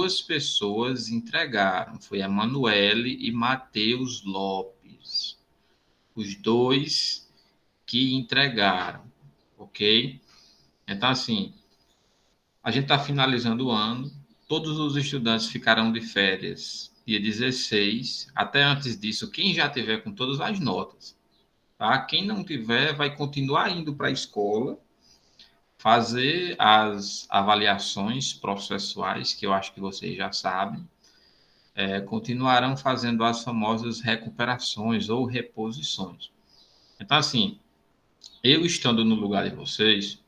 duas pessoas entregaram, foi a Manuele e Matheus Lopes. Os dois que entregaram, ok? Então, assim, a gente está finalizando o ano, todos os estudantes ficarão de férias dia 16. Até antes disso, quem já tiver com todas as notas, tá? Quem não tiver, vai continuar indo para a escola, fazer as avaliações processuais, que eu acho que vocês já sabem, continuarão fazendo as famosas recuperações ou reposições. Então, assim, eu estando no lugar de vocês,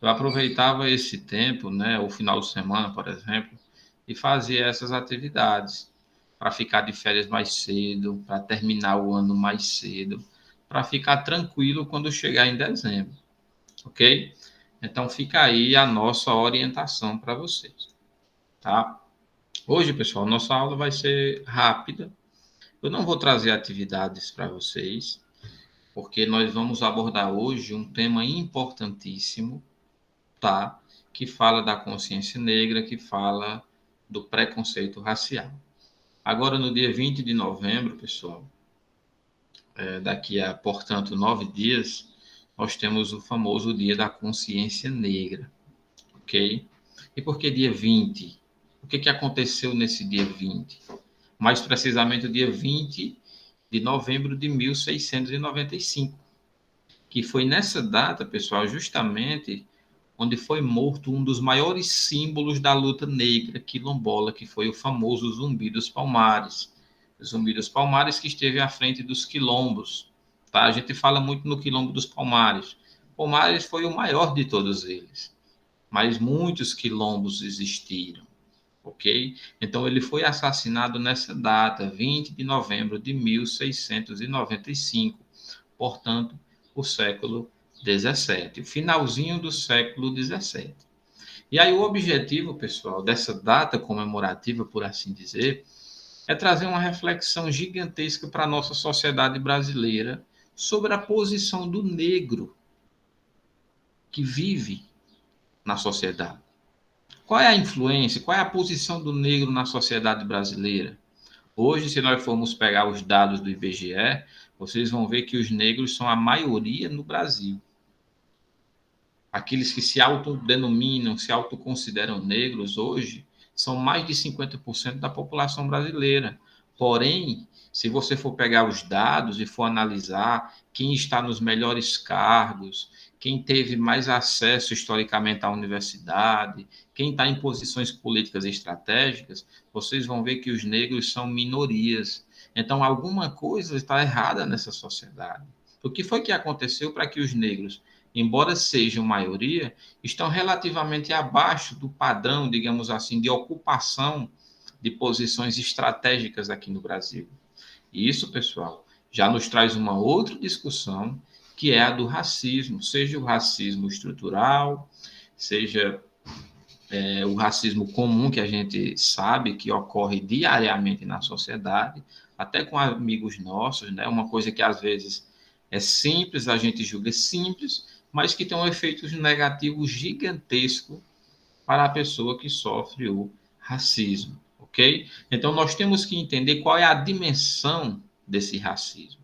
eu aproveitava esse tempo, né, o final de semana, por exemplo, e fazia essas atividades para ficar de férias mais cedo, para terminar o ano mais cedo, para ficar tranquilo quando chegar em dezembro, ok? Então fica aí a nossa orientação para vocês, tá? Hoje, pessoal, nossa aula vai ser rápida. Eu não vou trazer atividades para vocês, porque nós vamos abordar hoje um tema importantíssimo, tá? Que fala da consciência negra, que fala do preconceito racial. Agora, no dia 20 de novembro, pessoal, daqui a, portanto, 9 dias, nós temos o famoso Dia da Consciência Negra, ok? E por que dia 20? O que aconteceu nesse dia 20? Mais precisamente, o dia 20 de novembro de 1695, que foi nessa data, pessoal, justamente onde foi morto um dos maiores símbolos da luta negra quilombola, que foi o famoso Zumbi dos Palmares. O Zumbi dos Palmares, que esteve à frente dos quilombos. Tá? A gente fala muito no Quilombo dos Palmares. Palmares foi o maior de todos eles, mas muitos quilombos existiram, ok? Então, ele foi assassinado nessa data, 20 de novembro de 1695, portanto, o século 17, o finalzinho do século 17. E aí o objetivo, pessoal, dessa data comemorativa, por assim dizer, é trazer uma reflexão gigantesca para a nossa sociedade brasileira sobre a posição do negro que vive na sociedade. Qual é a influência, qual é a posição do negro na sociedade brasileira? Hoje, se nós formos pegar os dados do IBGE, vocês vão ver que os negros são a maioria no Brasil. Aqueles que se autodenominam, se autoconsideram negros hoje, são mais de 50% da população brasileira. Porém, se você for pegar os dados e for analisar quem está nos melhores cargos, quem teve mais acesso historicamente à universidade, quem está em posições políticas estratégicas, vocês vão ver que os negros são minorias. Então, alguma coisa está errada nessa sociedade. O que foi que aconteceu para que os negros, embora sejam maioria, estão relativamente abaixo do padrão, digamos assim, de ocupação de posições estratégicas aqui no Brasil? E isso, pessoal, já nos traz uma outra discussão, que é a do racismo, seja o racismo estrutural, seja o racismo comum, que a gente sabe que ocorre diariamente na sociedade, até com amigos nossos, né? Uma coisa que às vezes é simples, a gente julga simples, mas que tem um efeito negativo gigantesco para a pessoa que sofre o racismo, ok? Então, nós temos que entender qual é a dimensão desse racismo,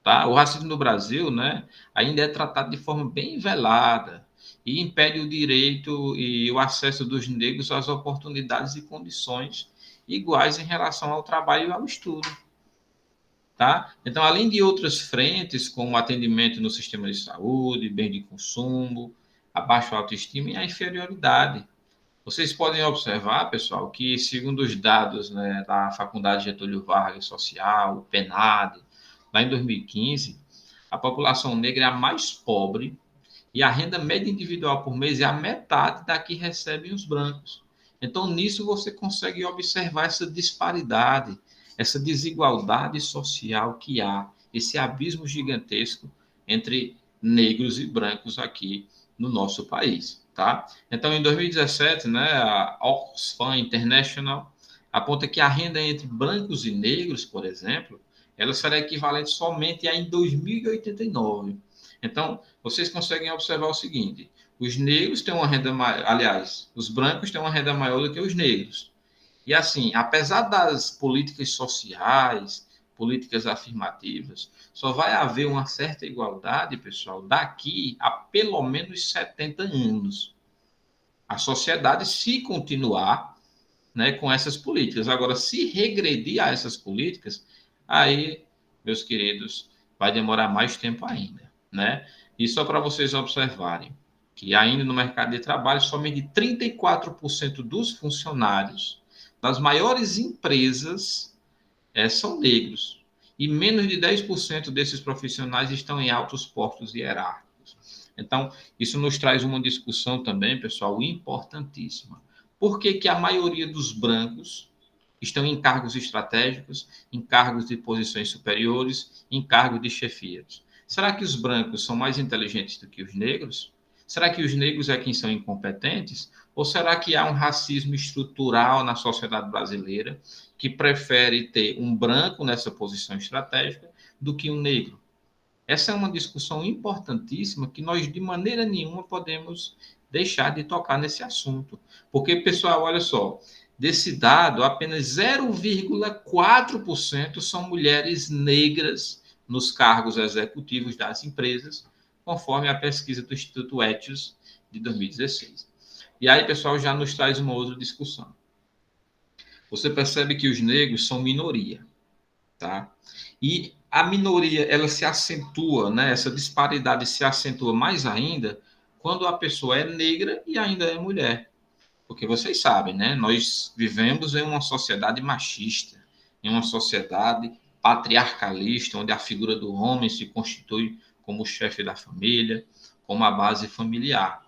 tá? O racismo no Brasil, né, ainda é tratado de forma bem velada e impede o direito e o acesso dos negros às oportunidades e condições iguais em relação ao trabalho e ao estudo. Tá? Então, além de outras frentes, como atendimento no sistema de saúde, bem de consumo, a baixa autoestima e a inferioridade. Vocês podem observar, pessoal, que segundo os dados, né, da Faculdade Getúlio Vargas Social, o PNAD, lá em 2015, a população negra é a mais pobre e a renda média individual por mês é a metade da que recebem os brancos. Então, nisso você consegue observar essa disparidade, essa desigualdade social que há, esse abismo gigantesco entre negros e brancos aqui no nosso país, tá? Então, em 2017, né, a Oxfam International aponta que a renda entre brancos e negros, por exemplo, ela será equivalente somente a em 2089. Então, vocês conseguem observar o seguinte: os negros têm uma renda maior, aliás, os brancos têm uma renda maior do que os negros. E assim, apesar das políticas sociais, políticas afirmativas, só vai haver uma certa igualdade, pessoal, daqui a pelo menos 70 anos. A sociedade, se continuar, né, com essas políticas. Agora, se regredir a essas políticas, aí, meus queridos, vai demorar mais tempo ainda, né? E só para vocês observarem que ainda no mercado de trabalho, somente 34% dos funcionários das maiores empresas são negros. E menos de 10% desses profissionais estão em altos postos hierárquicos. Então, isso nos traz uma discussão também, pessoal, importantíssima. Por que, que a maioria dos brancos estão em cargos estratégicos, em cargos de posições superiores, em cargos de chefias? Será que os brancos são mais inteligentes do que os negros? Será que os negros é quem são incompetentes? Ou será que há um racismo estrutural na sociedade brasileira que prefere ter um branco nessa posição estratégica do que um negro? Essa é uma discussão importantíssima que nós, de maneira nenhuma, podemos deixar de tocar nesse assunto. Porque, pessoal, olha só, desse dado, apenas 0,4% são mulheres negras nos cargos executivos das empresas, conforme a pesquisa do Instituto Etios de 2016. E aí, pessoal, já nos traz uma outra discussão. Você percebe que os negros são minoria, tá? E a minoria, ela se acentua, né? Essa disparidade se acentua mais ainda quando a pessoa é negra e ainda é mulher. Porque vocês sabem, né? Nós vivemos em uma sociedade machista, em uma sociedade patriarcalista, onde a figura do homem se constitui como o chefe da família, como a base familiar.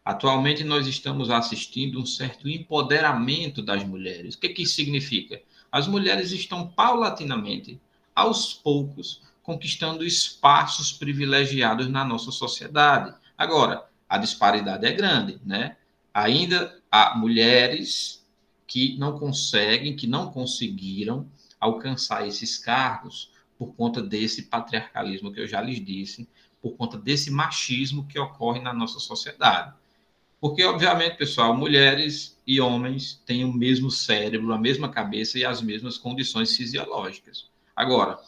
Atualmente, nós estamos assistindo um certo empoderamento das mulheres. O que isso significa? As mulheres estão paulatinamente, aos poucos, conquistando espaços privilegiados na nossa sociedade. Agora, a disparidade é grande, né? Ainda há mulheres que não conseguem, que não conseguiram alcançar esses cargos por conta desse patriarcalismo que eu já lhes disse, por conta desse machismo que ocorre na nossa sociedade. Porque, obviamente, pessoal, mulheres e homens têm o mesmo cérebro, a mesma cabeça e as mesmas condições fisiológicas. Agora,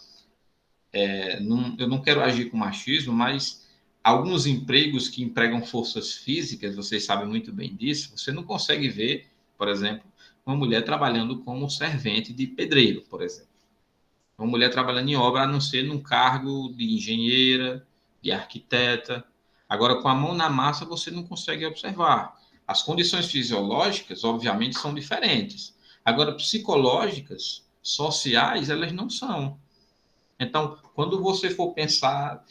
eu não quero agir com machismo, mas alguns empregos que empregam forças físicas, vocês sabem muito bem disso, você não consegue ver, por exemplo, uma mulher trabalhando como servente de pedreiro, por exemplo. Uma mulher trabalhando em obra, a não ser num cargo de engenheira, de arquiteta. Agora, com a mão na massa, você não consegue observar. As condições fisiológicas, obviamente, são diferentes. Agora, psicológicas, sociais, elas não são. Então, quando você for pensar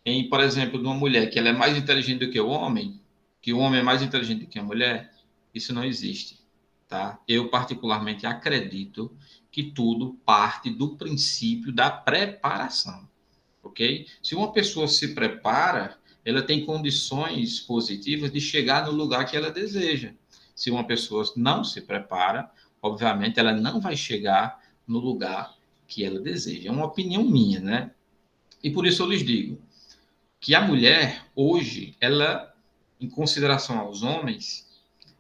em, por exemplo, de uma mulher que ela é mais inteligente do que o homem é mais inteligente do que a mulher, isso não existe, tá? Eu particularmente acredito que tudo parte do princípio da preparação, ok? Se uma pessoa se prepara, ela tem condições positivas de chegar no lugar que ela deseja. Se uma pessoa não se prepara, obviamente ela não vai chegar no lugar que ela deseja. É uma opinião minha, né? E por isso eu lhes digo que a mulher, hoje, ela, em consideração aos homens,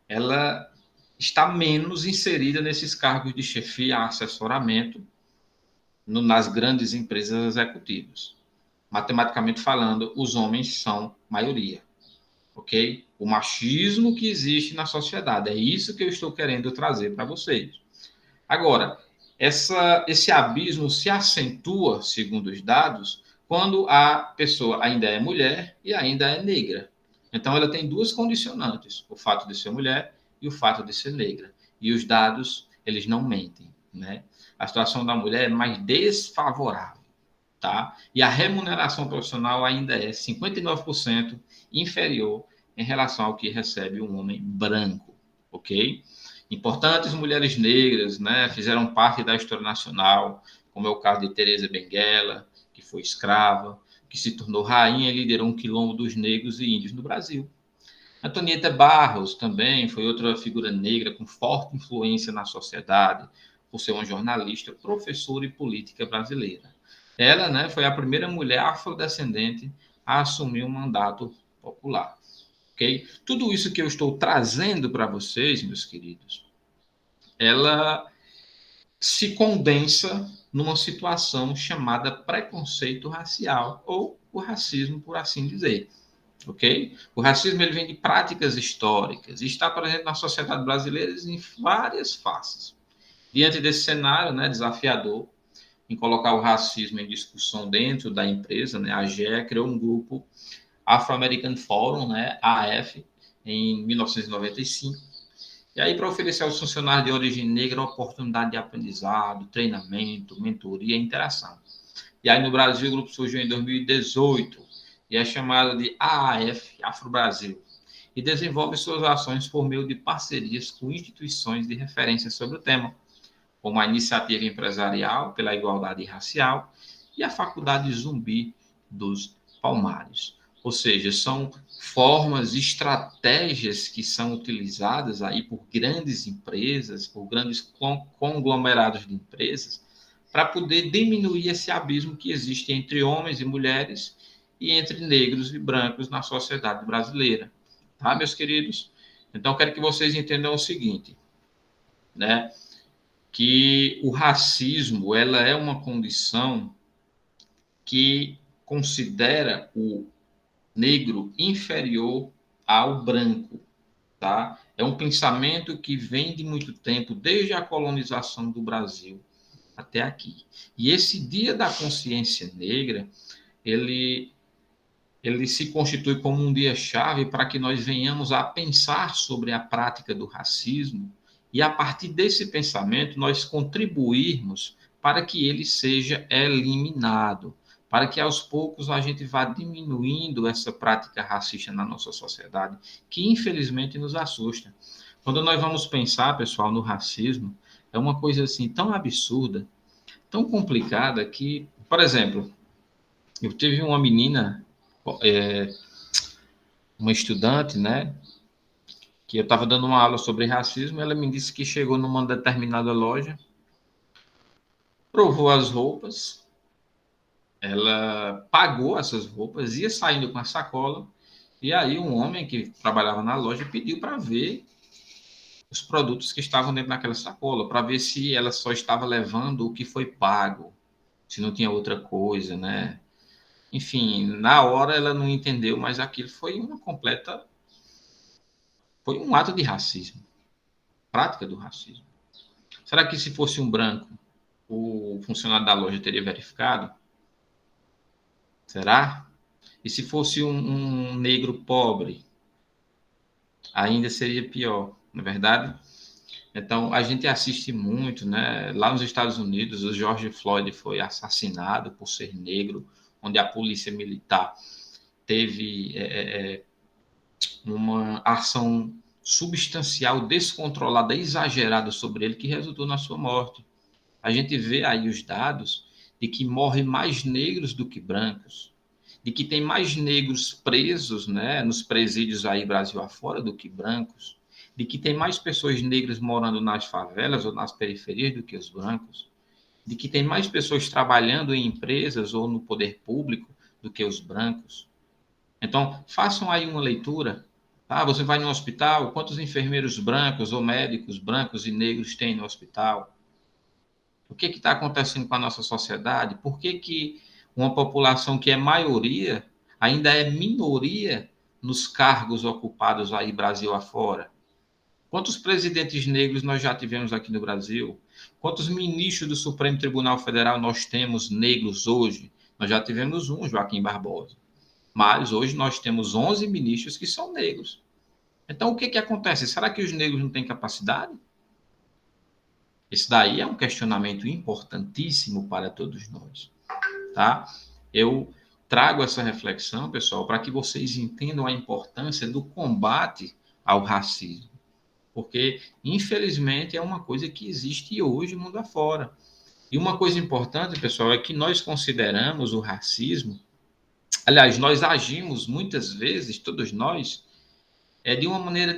ela está menos inserida nesses cargos de chefia, assessoramento, nas grandes empresas executivas. Matematicamente falando, os homens são maioria, ok? O machismo que existe na sociedade, é isso que eu estou querendo trazer para vocês. Agora, esse abismo se acentua, segundo os dados, quando a pessoa ainda é mulher e ainda é negra. Então, ela tem duas condicionantes: o fato de ser mulher e o fato de ser negra. E os dados, eles não mentem, né? A situação da mulher é mais desfavorável, tá? E a remuneração profissional ainda é 59% inferior em relação ao que recebe um homem branco, ok? Importantes mulheres negras, né, fizeram parte da história nacional, como é o caso de Teresa Benguela, que foi escrava, que se tornou rainha e liderou um quilombo dos negros e índios no Brasil. Antonieta Barros também foi outra figura negra com forte influência na sociedade, por ser uma jornalista, professora e política brasileira. Ela, né, foi a primeira mulher afrodescendente a assumir um mandato popular. Okay? Tudo isso que eu estou trazendo para vocês, meus queridos, ela se condensa numa situação chamada preconceito racial, ou o racismo, por assim dizer. Ok? O racismo ele vem de práticas históricas e está presente na sociedade brasileira em várias faces. Diante desse cenário, né, desafiador, em colocar o racismo em discussão dentro da empresa, né, a GE criou um grupo Afro-American Forum, né, AF, em 1995. E aí, para oferecer aos funcionários de origem negra a oportunidade de aprendizado, treinamento, mentoria e interação. E aí, no Brasil, o grupo surgiu em 2018 e é chamado de AAF, Afro-Brasil, e desenvolve suas ações por meio de parcerias com instituições de referência sobre o tema, como a Iniciativa Empresarial pela Igualdade Racial e a Faculdade Zumbi dos Palmares. Ou seja, são formas, estratégias que são utilizadas aí por grandes empresas, por grandes conglomerados de empresas, para poder diminuir esse abismo que existe entre homens e mulheres e entre negros e brancos na sociedade brasileira. Tá, meus queridos? Então, quero que vocês entendam o seguinte, né? Que o racismo ela é uma condição que considera o negro inferior ao branco, tá? É um pensamento que vem de muito tempo, desde a colonização do Brasil até aqui. E esse Dia da Consciência Negra, ele ele se constitui como um dia-chave para que nós venhamos a pensar sobre a prática do racismo e, a partir desse pensamento, nós contribuirmos para que ele seja eliminado, para que aos poucos a gente vá diminuindo essa prática racista na nossa sociedade, que infelizmente nos assusta. Quando nós vamos pensar, pessoal, no racismo, é uma coisa assim tão absurda, tão complicada que, por exemplo, eu tive uma menina, uma estudante, né, que eu estava dando uma aula sobre racismo, ela me disse que chegou numa determinada loja, provou as roupas, ela pagou essas roupas, ia saindo com a sacola, e aí um homem que trabalhava na loja pediu para ver os produtos que estavam dentro daquela sacola, para ver se ela só estava levando o que foi pago, se não tinha outra coisa, né? Enfim, na hora ela não entendeu, mas aquilo foi um ato de racismo, prática do racismo. Será que se fosse um branco, o funcionário da loja teria verificado? Será? E se fosse um negro pobre, ainda seria pior, não é verdade? Então, a gente assiste muito, né? Lá nos Estados Unidos, o George Floyd foi assassinado por ser negro, onde a polícia militar teve uma ação substancial, descontrolada, exagerada sobre ele, que resultou na sua morte. A gente vê aí os dados de que morrem mais negros do que brancos, de que tem mais negros presos, né, nos presídios aí Brasil afora do que brancos, de que tem mais pessoas negras morando nas favelas ou nas periferias do que os brancos, de que tem mais pessoas trabalhando em empresas ou no poder público do que os brancos. Então, façam aí uma leitura. Tá? Você vai no hospital, quantos enfermeiros brancos ou médicos brancos e negros tem no hospital? O que está acontecendo com a nossa sociedade? Por que uma população que é maioria ainda é minoria nos cargos ocupados aí Brasil afora? Quantos presidentes negros nós já tivemos aqui no Brasil? Quantos ministros do Supremo Tribunal Federal nós temos negros hoje? Nós já tivemos um, Joaquim Barbosa. Mas hoje nós temos 11 ministros que são negros. Então, o que acontece? Será que os negros não têm capacidade? Esse daí é um questionamento importantíssimo para todos nós, tá? Eu trago essa reflexão, pessoal, para que vocês entendam a importância do combate ao racismo, porque, infelizmente, é uma coisa que existe hoje mundo afora. E uma coisa importante, pessoal, é que nós consideramos o racismo, aliás, nós agimos muitas vezes, todos nós, de uma maneira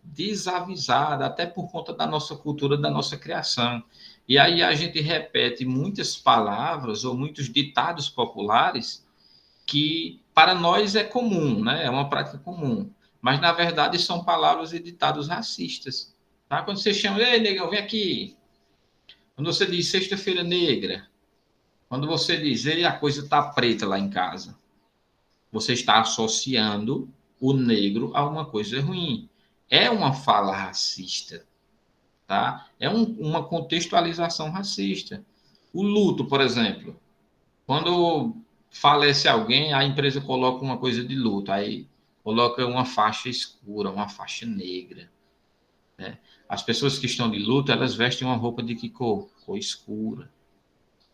desavisada, até por conta da nossa cultura, da nossa criação. E aí a gente repete muitas palavras ou muitos ditados populares que para nós é comum, né? É uma prática comum. Mas, na verdade, são palavras e ditados racistas. Tá? Quando você chama, ei, negão, vem aqui. Quando você diz sexta-feira negra, quando você diz, ei, a coisa tá preta lá em casa, você está associando o negro a uma coisa ruim. É uma fala racista, tá? É uma contextualização racista. O luto, por exemplo, quando falece alguém, a empresa coloca uma coisa de luto, aí coloca uma faixa escura, uma faixa negra, né? As pessoas que estão de luto, elas vestem uma roupa de que cor? Cor escura,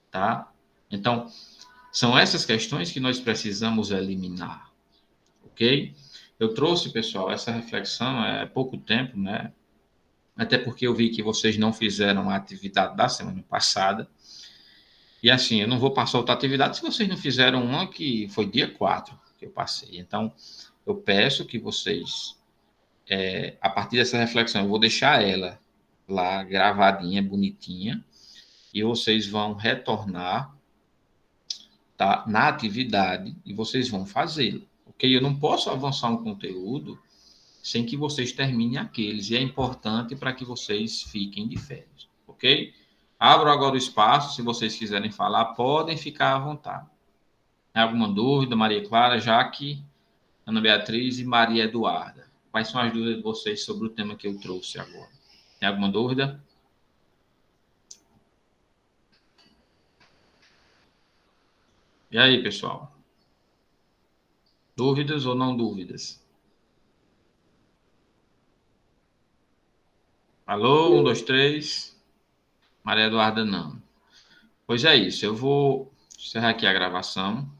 tá? Então, são essas questões que nós precisamos eliminar, ok? Eu trouxe, pessoal, essa reflexão há pouco tempo, né? Até porque eu vi que vocês não fizeram a atividade da semana passada. E assim, eu não vou passar outra atividade se vocês não fizeram uma que foi dia 4 que eu passei. Então, eu peço que vocês, a partir dessa reflexão, eu vou deixar ela lá gravadinha, bonitinha, e vocês vão retornar, tá, na atividade e vocês vão fazê-la. Ok? Eu não posso avançar um conteúdo sem que vocês terminem aqueles. E é importante para que vocês fiquem de férias. Ok? Abro agora o espaço. Se vocês quiserem falar, podem ficar à vontade. Tem alguma dúvida, Maria Clara, Jaque, Ana Beatriz e Maria Eduarda? Quais são as dúvidas de vocês sobre o tema que eu trouxe agora? Tem alguma dúvida? E aí, pessoal? Dúvidas ou não dúvidas? Alô, um, dois, três. Maria Eduarda, não. Pois é isso. Eu vou encerrar aqui a gravação.